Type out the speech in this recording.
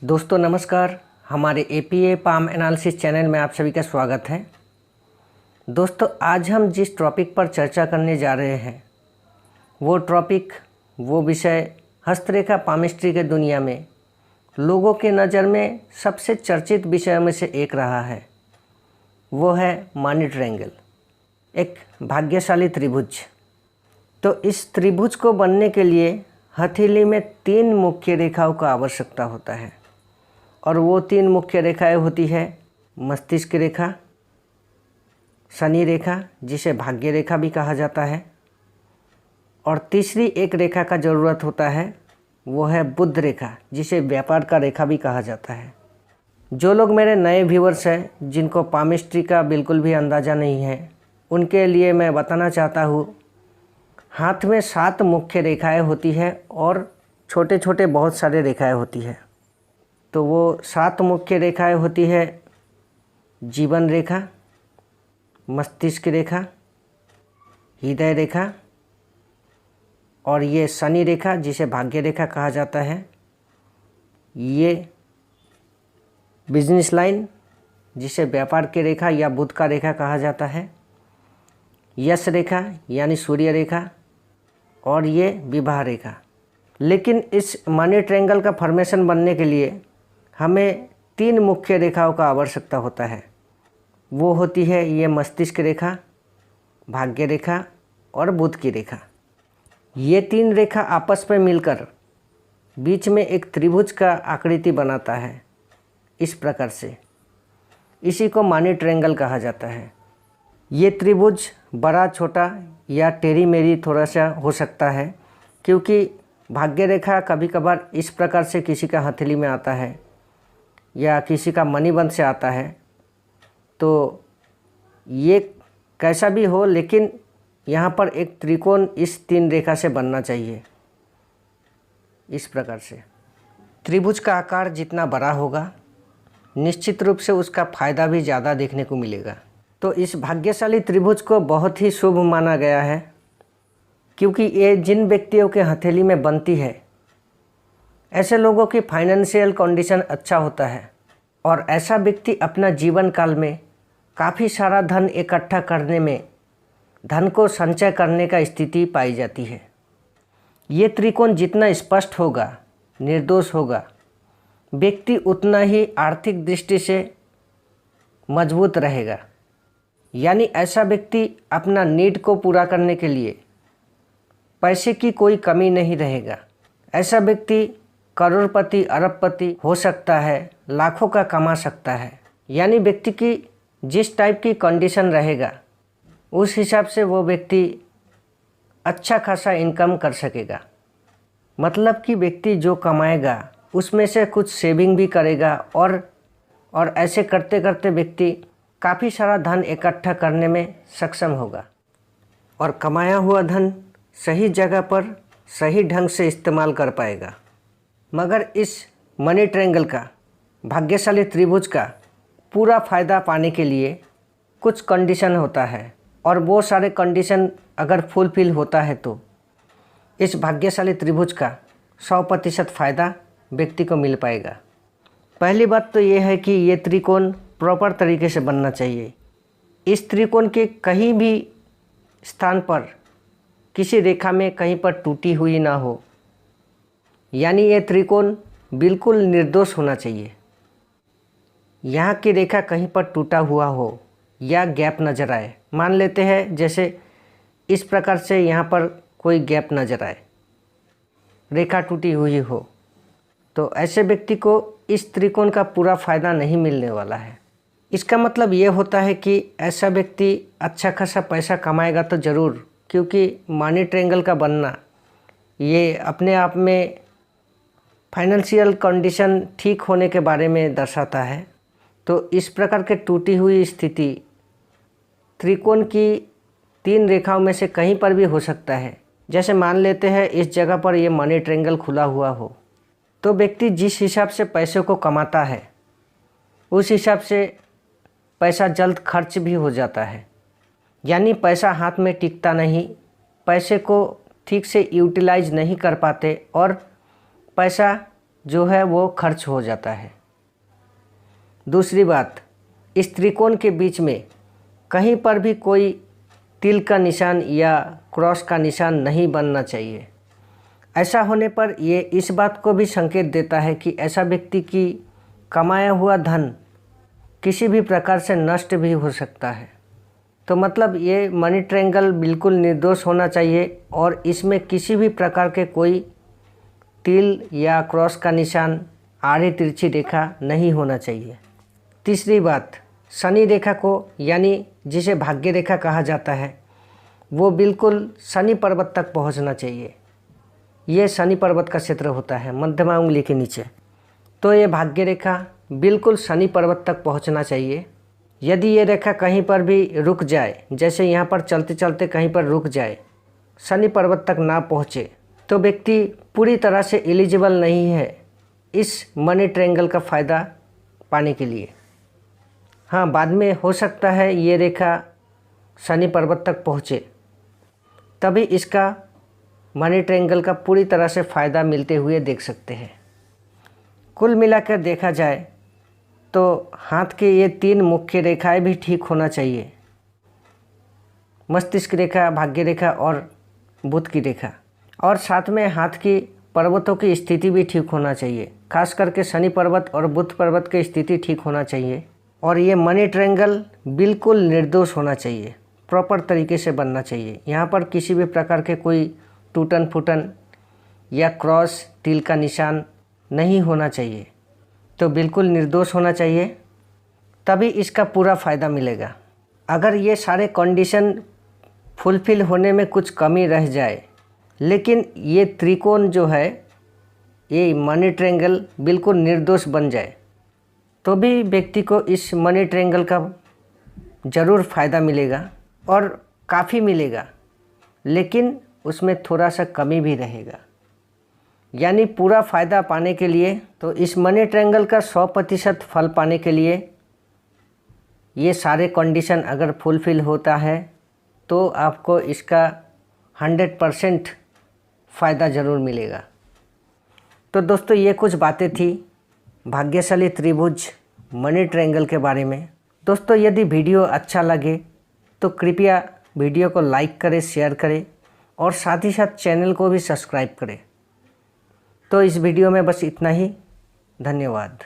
दोस्तों नमस्कार। हमारे एपीए पाम एनालिसिस चैनल में आप सभी का स्वागत है। दोस्तों आज हम जिस टॉपिक पर चर्चा करने जा रहे हैं वो विषय हस्तरेखा पामिस्ट्री के दुनिया में लोगों के नज़र में सबसे चर्चित विषयों में से एक रहा है। वो है मनी ट्रायंगल, एक भाग्यशाली त्रिभुज। तो इस त्रिभुज को बनने के लिए हथेली में 3 मुख्य रेखाओं का आवश्यकता होता है और वो 3 मुख्य रेखाएं होती है मस्तिष्क रेखा, शनि रेखा जिसे भाग्य रेखा भी कहा जाता है, और तीसरी एक रेखा का ज़रूरत होता है वो है बुध रेखा जिसे व्यापार का रेखा भी कहा जाता है। जो लोग मेरे नए व्यूअर्स हैं जिनको पामिस्ट्री का बिल्कुल भी अंदाज़ा नहीं है उनके लिए मैं बताना चाहता हूँ, हाथ में 7 मुख्य रेखाएं होती है और छोटे छोटे बहुत सारे रेखाएं होती है। तो वो 7 मुख्य रेखाएं होती है जीवन रेखा, मस्तिष्क रेखा, हृदय रेखा और ये शनि रेखा जिसे भाग्य रेखा कहा जाता है, ये बिजनेस लाइन जिसे व्यापार की रेखा या बुध का रेखा कहा जाता है, यश रेखा यानी सूर्य रेखा और ये विवाह रेखा। लेकिन इस मनी ट्रायंगल का फॉर्मेशन बनने के लिए हमें 3 मुख्य रेखाओं का आवश्यकता होता है। वो होती है ये मस्तिष्क रेखा, भाग्य रेखा और बुध की रेखा। ये 3 रेखा आपस में मिलकर बीच में एक त्रिभुज का आकृति बनाता है इस प्रकार से। इसी को मनी ट्रायंगल कहा जाता है। ये त्रिभुज बड़ा छोटा या टेढ़ी मेढ़ी थोड़ा सा हो सकता है, क्योंकि भाग्य रेखा कभी कभार इस प्रकार से किसी का हथेली में आता है या किसी का मणिबंध से आता है। तो ये कैसा भी हो, लेकिन यहाँ पर एक त्रिकोण इस 3 रेखा से बनना चाहिए इस प्रकार से। त्रिभुज का आकार जितना बड़ा होगा निश्चित रूप से उसका फ़ायदा भी ज़्यादा देखने को मिलेगा। तो इस भाग्यशाली त्रिभुज को बहुत ही शुभ माना गया है, क्योंकि ये जिन व्यक्तियों के हथेली में बनती है ऐसे लोगों की फाइनेंशियल कंडीशन अच्छा होता है और ऐसा व्यक्ति अपना जीवन काल में काफ़ी सारा धन इकट्ठा करने में, धन को संचय करने का स्थिति पाई जाती है। ये त्रिकोण जितना स्पष्ट होगा, निर्दोष होगा, व्यक्ति उतना ही आर्थिक दृष्टि से मजबूत रहेगा। यानी ऐसा व्यक्ति अपना नीड को पूरा करने के लिए पैसे की कोई कमी नहीं रहेगा। ऐसा व्यक्ति करोड़पति, अरबपति हो सकता है, लाखों का कमा सकता है। यानी व्यक्ति की जिस टाइप की कंडीशन रहेगा उस हिसाब से वो व्यक्ति अच्छा खासा इनकम कर सकेगा। मतलब कि व्यक्ति जो कमाएगा उसमें से कुछ सेविंग भी करेगा और ऐसे करते करते व्यक्ति काफ़ी सारा धन इकट्ठा करने में सक्षम होगा और कमाया हुआ धन सही जगह पर सही ढंग से इस्तेमाल कर पाएगा। मगर इस मनी ट्रायंगल का, भाग्यशाली त्रिभुज का पूरा फ़ायदा पाने के लिए कुछ कंडीशन होता है और वो सारे कंडीशन अगर फुलफिल होता है तो इस भाग्यशाली त्रिभुज का 100% फ़ायदा व्यक्ति को मिल पाएगा। पहली बात तो ये है कि ये त्रिकोण प्रॉपर तरीके से बनना चाहिए। इस त्रिकोण के कहीं भी स्थान पर किसी रेखा में कहीं पर टूटी हुई ना हो, यानी ये त्रिकोण बिल्कुल निर्दोष होना चाहिए। यहाँ की रेखा कहीं पर टूटा हुआ हो या गैप नज़र आए, मान लेते हैं जैसे इस प्रकार से यहाँ पर कोई गैप नज़र आए, रेखा टूटी हुई हो, तो ऐसे व्यक्ति को इस त्रिकोण का पूरा फ़ायदा नहीं मिलने वाला है। इसका मतलब ये होता है कि ऐसा व्यक्ति अच्छा खासा पैसा कमाएगा तो ज़रूर, क्योंकि मनी ट्रायंगल का बनना ये अपने आप में फाइनेंशियल कंडीशन ठीक होने के बारे में दर्शाता है। तो इस प्रकार के टूटी हुई स्थिति त्रिकोण की 3 रेखाओं में से कहीं पर भी हो सकता है। जैसे मान लेते हैं इस जगह पर ये मनी ट्रायंगल खुला हुआ हो, तो व्यक्ति जिस हिसाब से पैसे को कमाता है उस हिसाब से पैसा जल्द खर्च भी हो जाता है। यानी पैसा हाथ में टिकता नहीं, पैसे को ठीक से यूटिलाइज नहीं कर पाते और पैसा जो है वो खर्च हो जाता है। दूसरी बात, इस त्रिकोण के बीच में कहीं पर भी कोई तिल का निशान या क्रॉस का निशान नहीं बनना चाहिए। ऐसा होने पर ये इस बात को भी संकेत देता है कि ऐसा व्यक्ति की कमाया हुआ धन किसी भी प्रकार से नष्ट भी हो सकता है। तो मतलब ये मनी ट्रायंगल बिल्कुल निर्दोष होना चाहिए और इसमें किसी भी प्रकार के कोई तिल या क्रॉस का निशान, आड़ी तिरछी रेखा नहीं होना चाहिए। तीसरी बात, शनि रेखा को यानी जिसे भाग्य रेखा कहा जाता है वो बिल्कुल शनि पर्वत तक पहुंचना चाहिए। ये शनि पर्वत का क्षेत्र होता है मध्यमा उंगली के नीचे, तो ये भाग्य रेखा बिल्कुल शनि पर्वत तक पहुंचना चाहिए। यदि ये रेखा कहीं पर भी रुक जाए, जैसे यहाँ पर चलते चलते कहीं पर रुक जाए, शनि पर्वत तक ना पहुँचे, तो व्यक्ति पूरी तरह से एलिजिबल नहीं है इस मनी ट्रायंगल का फ़ायदा पाने के लिए। हाँ, बाद में हो सकता है ये रेखा शनि पर्वत तक पहुँचे, तभी इसका मनी ट्रायंगल का पूरी तरह से फ़ायदा मिलते हुए देख सकते हैं। कुल मिलाकर देखा जाए तो हाथ के ये 3 मुख्य रेखाएं भी ठीक होना चाहिए, मस्तिष्क रेखा, भाग्य रेखा और बुध की रेखा, और साथ में हाथ की पर्वतों की स्थिति भी ठीक होना चाहिए। खास करके शनि पर्वत और बुध पर्वत की स्थिति ठीक होना चाहिए और ये मनी ट्रायंगल बिल्कुल निर्दोष होना चाहिए, प्रॉपर तरीके से बनना चाहिए। यहाँ पर किसी भी प्रकार के कोई टूटन फूटन या क्रॉस, तिल का निशान नहीं होना चाहिए, तो बिल्कुल निर्दोष होना चाहिए, तभी इसका पूरा फ़ायदा मिलेगा। अगर ये सारे कंडीशन फुलफ़िल होने में कुछ कमी रह जाए, लेकिन ये त्रिकोण जो है, ये मनी ट्रायंगल बिल्कुल निर्दोष बन जाए, तो भी व्यक्ति को इस मनी ट्रायंगल का ज़रूर फ़ायदा मिलेगा और काफ़ी मिलेगा, लेकिन उसमें थोड़ा सा कमी भी रहेगा। यानी पूरा फ़ायदा पाने के लिए, तो इस मनी ट्रायंगल का 100% फल पाने के लिए ये सारे कंडीशन अगर फुलफ़िल होता है तो आपको इसका 100% फ़ायदा ज़रूर मिलेगा। तो दोस्तों, ये कुछ बातें थी भाग्यशाली त्रिभुज मनी ट्रायंगल के बारे में। दोस्तों, यदि वीडियो अच्छा लगे तो कृपया वीडियो को लाइक करें, शेयर करें और साथ ही साथ चैनल को भी सब्सक्राइब करें। तो इस वीडियो में बस इतना ही। धन्यवाद।